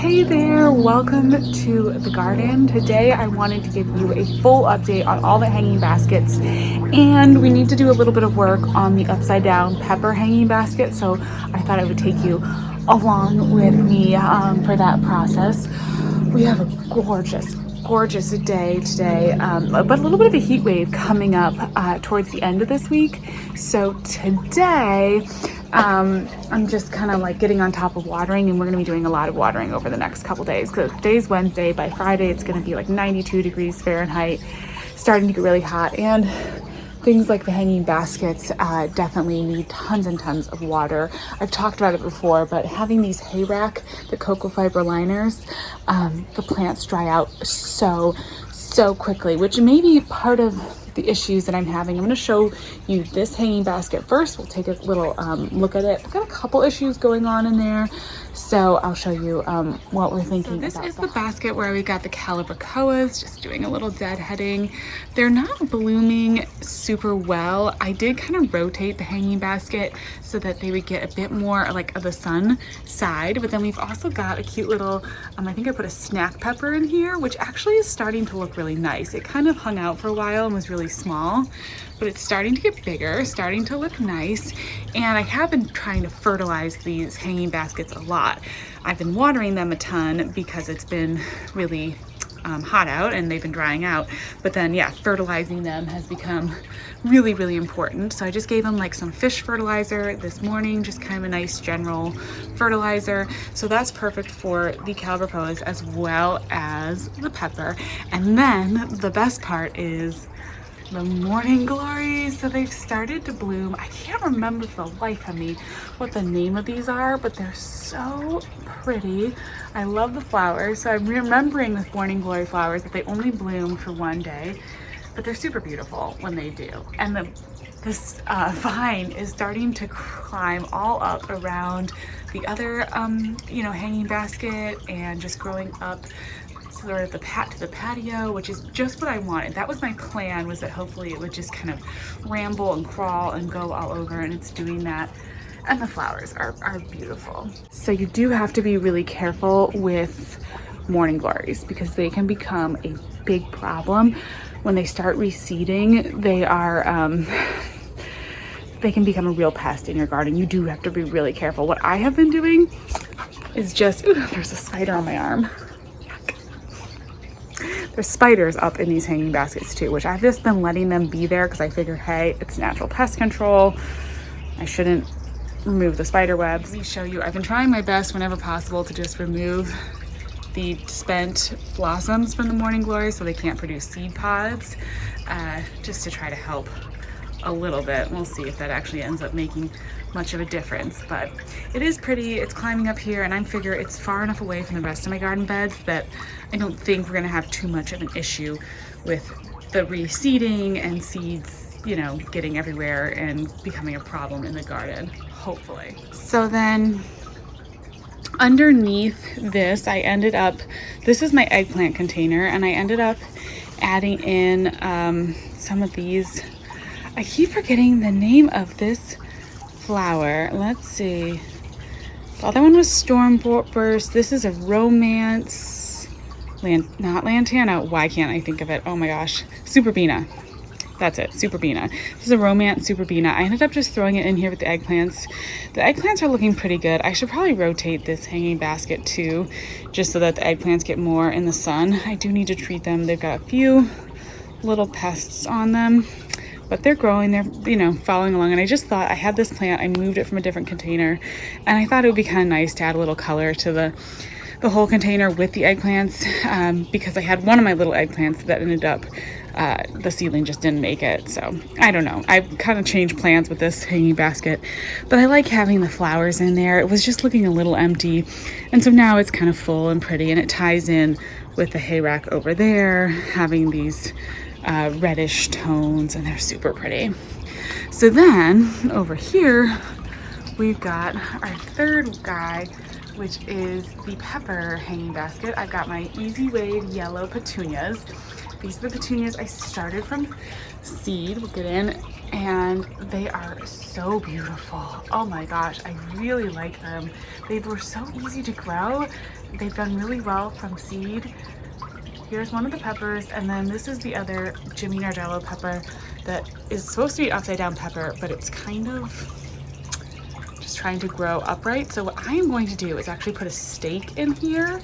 Hey there, welcome to the garden. Today I wanted to give you a full update on all the hanging baskets, and we need to do a little bit of work on the upside down pepper hanging basket, so I thought I would take you along with me for that process. We have a gorgeous day today, but a little bit of a heat wave coming up towards the end of this week. So today I'm just kind of like getting on top of watering, and we're going to be doing a lot of watering over the next couple days, because today's Wednesday. By Friday it's going to be like 92 degrees Fahrenheit, starting to get really hot, and things like the hanging baskets definitely need tons and tons of water. I've talked about it before, but having these hay rack, the cocoa fiber liners, the plants dry out so quickly, which may be part of the issues that I'm having. I'm going to show you this hanging basket first. We'll take a little look at it. I've got a couple issues going on in there, so I'll show you what we're thinking. So this is the basket where we got the Calicoas, just doing a little deadheading. They're not blooming super well. I did kind of rotate the hanging basket so that they would get a bit more like of the sun side, but then we've also got a cute little, I think I put a snack pepper in here, which actually is starting to look really nice. It kind of hung out for a while and was really small, but it's starting to get bigger, starting to look nice. And I have been trying to fertilize these hanging baskets a lot. I've been watering them a ton because it's been really hot out and they've been drying out, but then yeah, fertilizing them has become really important. So I just gave them like some fish fertilizer this morning, just kind of a nice general fertilizer. So that's perfect for the Calicoas as well as the pepper. And then the best part is the morning glories. So they've started to bloom. I can't remember for the life of me what the name of these are, but they're so pretty. I love the flowers. So I'm remembering with morning glory flowers that they only bloom for one day, but they're super beautiful when they do. And this vine is starting to climb all up around the other hanging basket, and just growing up sort of the patio, which is just what I wanted. That was my plan, was that hopefully it would just kind of ramble and crawl and go all over, and it's doing that. And the flowers are beautiful. So you do have to be really careful with morning glories, because they can become a big problem when they start reseeding. They are they can become a real pest in your garden. You do have to be really careful. What I have been doing is just, ooh, there's a spider on my arm. There's spiders up in these hanging baskets too, which I've just been letting them be there because I figured, hey, it's natural pest control. I shouldn't remove the spider webs. Let me show you. I've been trying my best whenever possible to just remove the spent blossoms from the morning glory so they can't produce seed pods, just to try to help a little bit. We'll see if that actually ends up making much of a difference, but it is pretty. It's climbing up here, and I figure it's far enough away from the rest of my garden beds that I don't think we're gonna have too much of an issue with the reseeding and seeds, getting everywhere and becoming a problem in the garden, hopefully. So then underneath this, this is my eggplant container, and I ended up adding in some of these. I keep forgetting the name of this flower. Let's see. The other one was Storm Burst. This is a Romance, not Lantana. Why can't I think of it? Oh my gosh. Superbena. That's it, Superbena. This is a Romance Superbena. I ended up just throwing it in here with the eggplants. The eggplants are looking pretty good. I should probably rotate this hanging basket too, just so that the eggplants get more in the sun. I do need to treat them. They've got a few little pests on them, but they're growing, they're, following along. And I just thought, I had this plant, I moved it from a different container, and I thought it would be kind of nice to add a little color to the whole container with the eggplants, because I had one of my little eggplants that ended up, the seedling just didn't make it. So I don't know. I've kind of changed plans with this hanging basket, but I like having the flowers in there. It was just looking a little empty, and so now it's kind of full and pretty, and it ties in with the hay rack over there, having these reddish tones, and they're super pretty. So then over here we've got our third guy, which is the pepper hanging basket. I've got my Easy Wave yellow petunias. These are the petunias I started from seed. We'll get in, and they are so beautiful. Oh my gosh, I really like them. They were so easy to grow, they've done really well from seed. Here's one of the peppers, and then this is the other Jimmy Nardello pepper that is supposed to be upside down pepper, but it's kind of just trying to grow upright. So what I am going to do is actually put a stake in here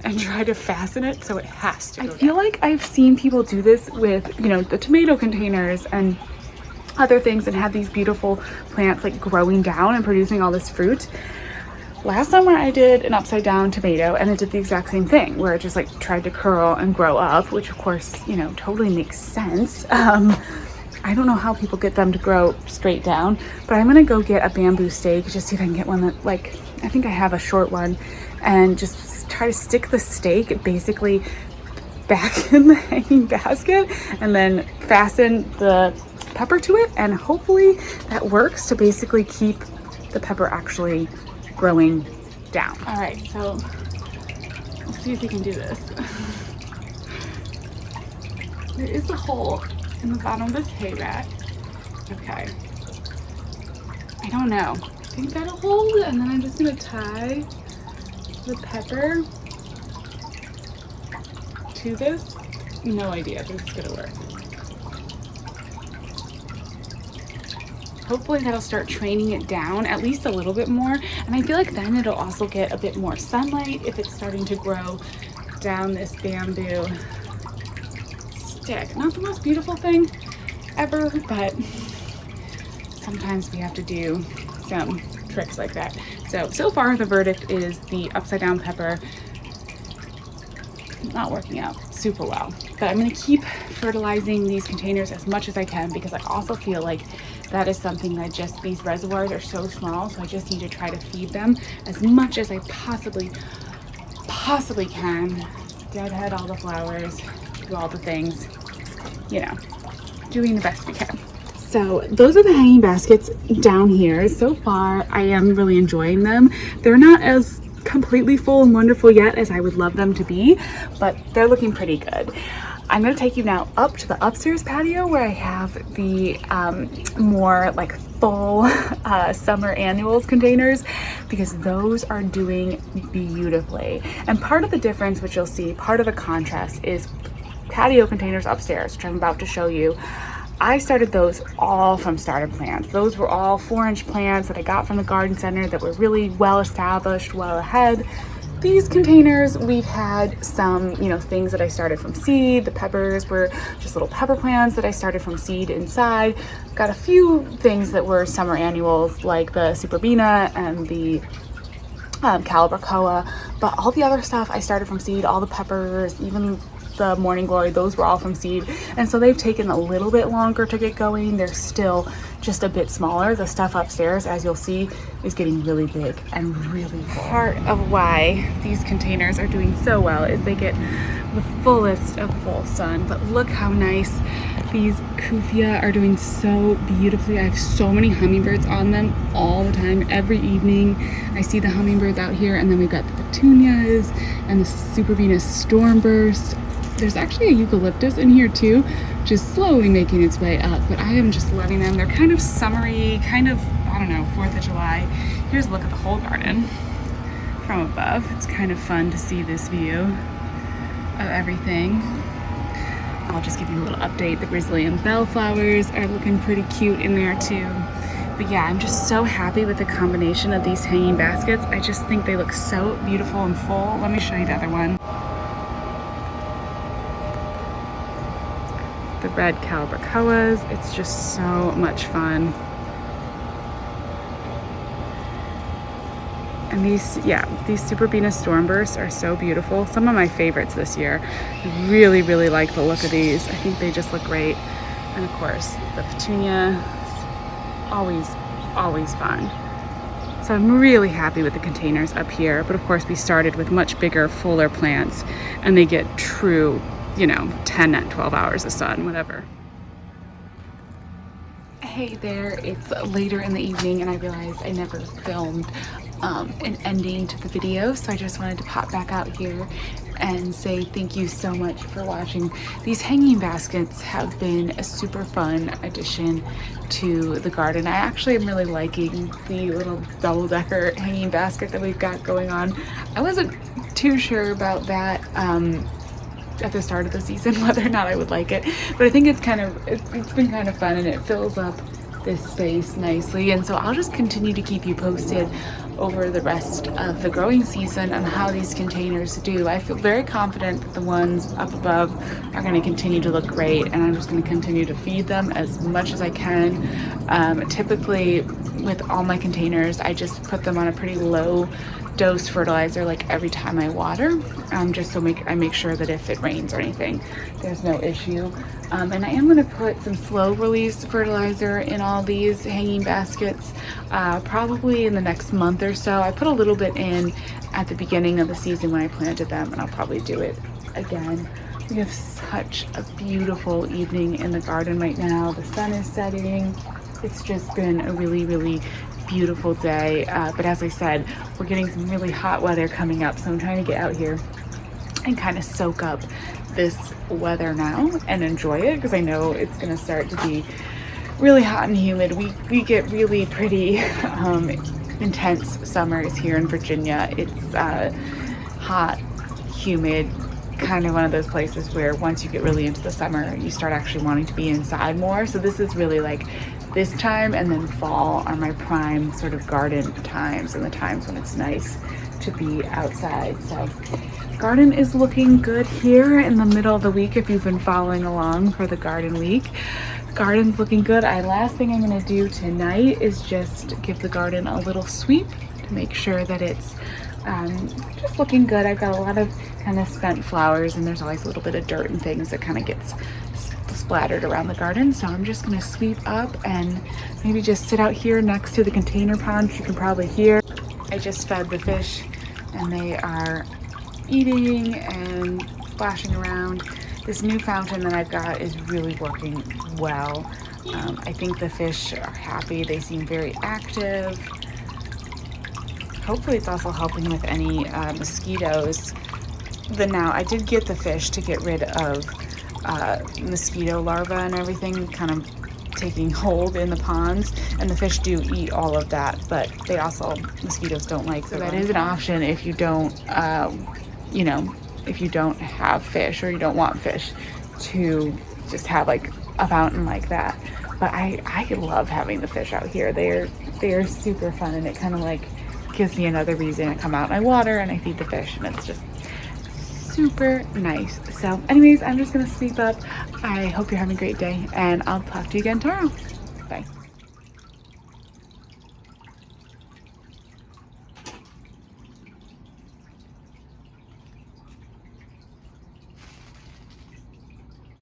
and try to fasten it so it has to go down. I feel like I've seen people do this with, you know, the tomato containers and other things and have these beautiful plants like growing down and producing all this fruit. Last summer I did an upside down tomato and it did the exact same thing where it just like tried to curl and grow up, which of course, you know, totally makes sense. I don't know how people get them to grow straight down, but I'm gonna go get a bamboo stake, just see if I can get one that, like, I think I have a short one, and just try to stick the stake basically back in the hanging basket and then fasten the pepper to it, and hopefully that works to basically keep the pepper actually growing down. All right, so let's see if we can do this. There is a hole in the bottom of this hay rack. Okay. I don't know. I think that'll hold, and then I'm just gonna tie the pepper to this. No idea if this is gonna work. Hopefully that'll start training it down at least a little bit more. And I feel like then it'll also get a bit more sunlight if it's starting to grow down this bamboo stick. Not the most beautiful thing ever, but sometimes we have to do some tricks like that. So far the verdict is the upside down pepper not working out super well. But I'm gonna keep fertilizing these containers as much as I can because I also feel like that is something that just, these reservoirs are so small, so I just need to try to feed them as much as I possibly can. Deadhead all the flowers, do all the things, you know, doing the best we can. So those are the hanging baskets down here. So far, I am really enjoying them. They're not as completely full and wonderful yet as I would love them to be, but they're looking pretty good. I'm going to take you now up to the upstairs patio where I have the more like full summer annuals containers, because those are doing beautifully. And part of the difference, which you'll see, part of the contrast is patio containers upstairs, which I'm about to show you. I started those all from starter plants. Those were all 4-inch plants that I got from the garden center that were really well established, well ahead. These containers, we've had some, you know, things that I started from seed. The peppers were just little pepper plants that I started from seed inside. Got a few things that were summer annuals like the Superbina and the Calicoa, but all the other stuff I started from seed. All the peppers, even the Morning Glory, those were all from seed. And so they've taken a little bit longer to get going. They're still just a bit smaller. The stuff upstairs, as you'll see, is getting really big and really full. Part of why these containers are doing so well is they get the fullest of full sun. But look how nice these Kufia are doing, so beautifully. I have so many hummingbirds on them all the time. Every evening I see the hummingbirds out here, and then we've got the petunias and the Superbina stormburst. There's actually a eucalyptus in here too, just slowly making its way up, but I am just loving them. They're kind of summery, kind of, I don't know, 4th of July. Here's a look at the whole garden from above. It's kind of fun to see this view of everything. I'll just give you a little update. The Brazilian bellflowers are looking pretty cute in there too. But yeah, I'm just so happy with the combination of these hanging baskets. I just think they look so beautiful and full. Let me show you the other one. The red Calicoas. It's just so much fun. And these Superbina stormbursts are so beautiful. Some of my favorites this year. I really, really like the look of these. I think they just look great. And of course, the petunia, always fun. So I'm really happy with the containers up here. But of course, we started with much bigger, fuller plants, and they get true, you know, 10 and 12 hours of sun, whatever. Hey there, it's later in the evening and I realized I never filmed an ending to the video, so I just wanted to pop back out here and say thank you so much for watching. These hanging baskets have been a super fun addition to the garden. I actually am really liking the little double-decker hanging basket that we've got going on. I wasn't too sure about that at the start of the season, whether or not I would like it, but I think it's been kind of fun, and it fills up this space nicely. And so I'll just continue to keep you posted over the rest of the growing season on how these containers do. I feel very confident that the ones up above are going to continue to look great, and I'm just going to continue to feed them as much as I can. Typically with all my containers, I just put them on a pretty low dose fertilizer like every time I water, just so I make sure that if it rains or anything, there's no issue. And I am going to put some slow release fertilizer in all these hanging baskets, probably in the next month or so. I put a little bit in at the beginning of the season when I planted them, and I'll probably do it again. We have such a beautiful evening in the garden right now. The sun is setting. It's just been a really, really beautiful day, but as I said, we're getting some really hot weather coming up, so I'm trying to get out here and kind of soak up this weather now and enjoy it, because I know it's going to start to be really hot and humid. We get really pretty intense summers here in Virginia. It's hot, humid, kind of one of those places where once you get really into the summer, you start actually wanting to be inside more. So this is really like this time and then fall are my prime sort of garden times, and the times when it's nice to be outside. So garden is looking good here in the middle of the week. If you've been following along for the garden week, garden's looking good. Last thing I'm going to do tonight is just give the garden a little sweep to make sure that it's just looking good. I've got a lot of kind of spent flowers, and there's always a little bit of dirt and things that kind of gets splattered around the garden. So I'm just going to sweep up and maybe just sit out here next to the container pond. You can probably hear I just fed the fish, and they are eating and splashing around. This new fountain that I've got is really working well. I think the fish are happy. They seem very active. Hopefully it's also helping with any mosquitoes. Now I did get the fish to get rid of mosquito larvae and everything kind of taking hold in the ponds, and the fish do eat all of that, but they also, mosquitoes don't like. So that is an option if you don't if you don't have fish, or you don't want fish, to just have like a fountain like that. But I love having the fish out here. They are super fun, and it kind of like gives me another reason to come out and I water and I feed the fish, and it's just super nice. So anyways, I'm just gonna sweep up. I hope you're having a great day, and I'll talk to you again tomorrow. Bye.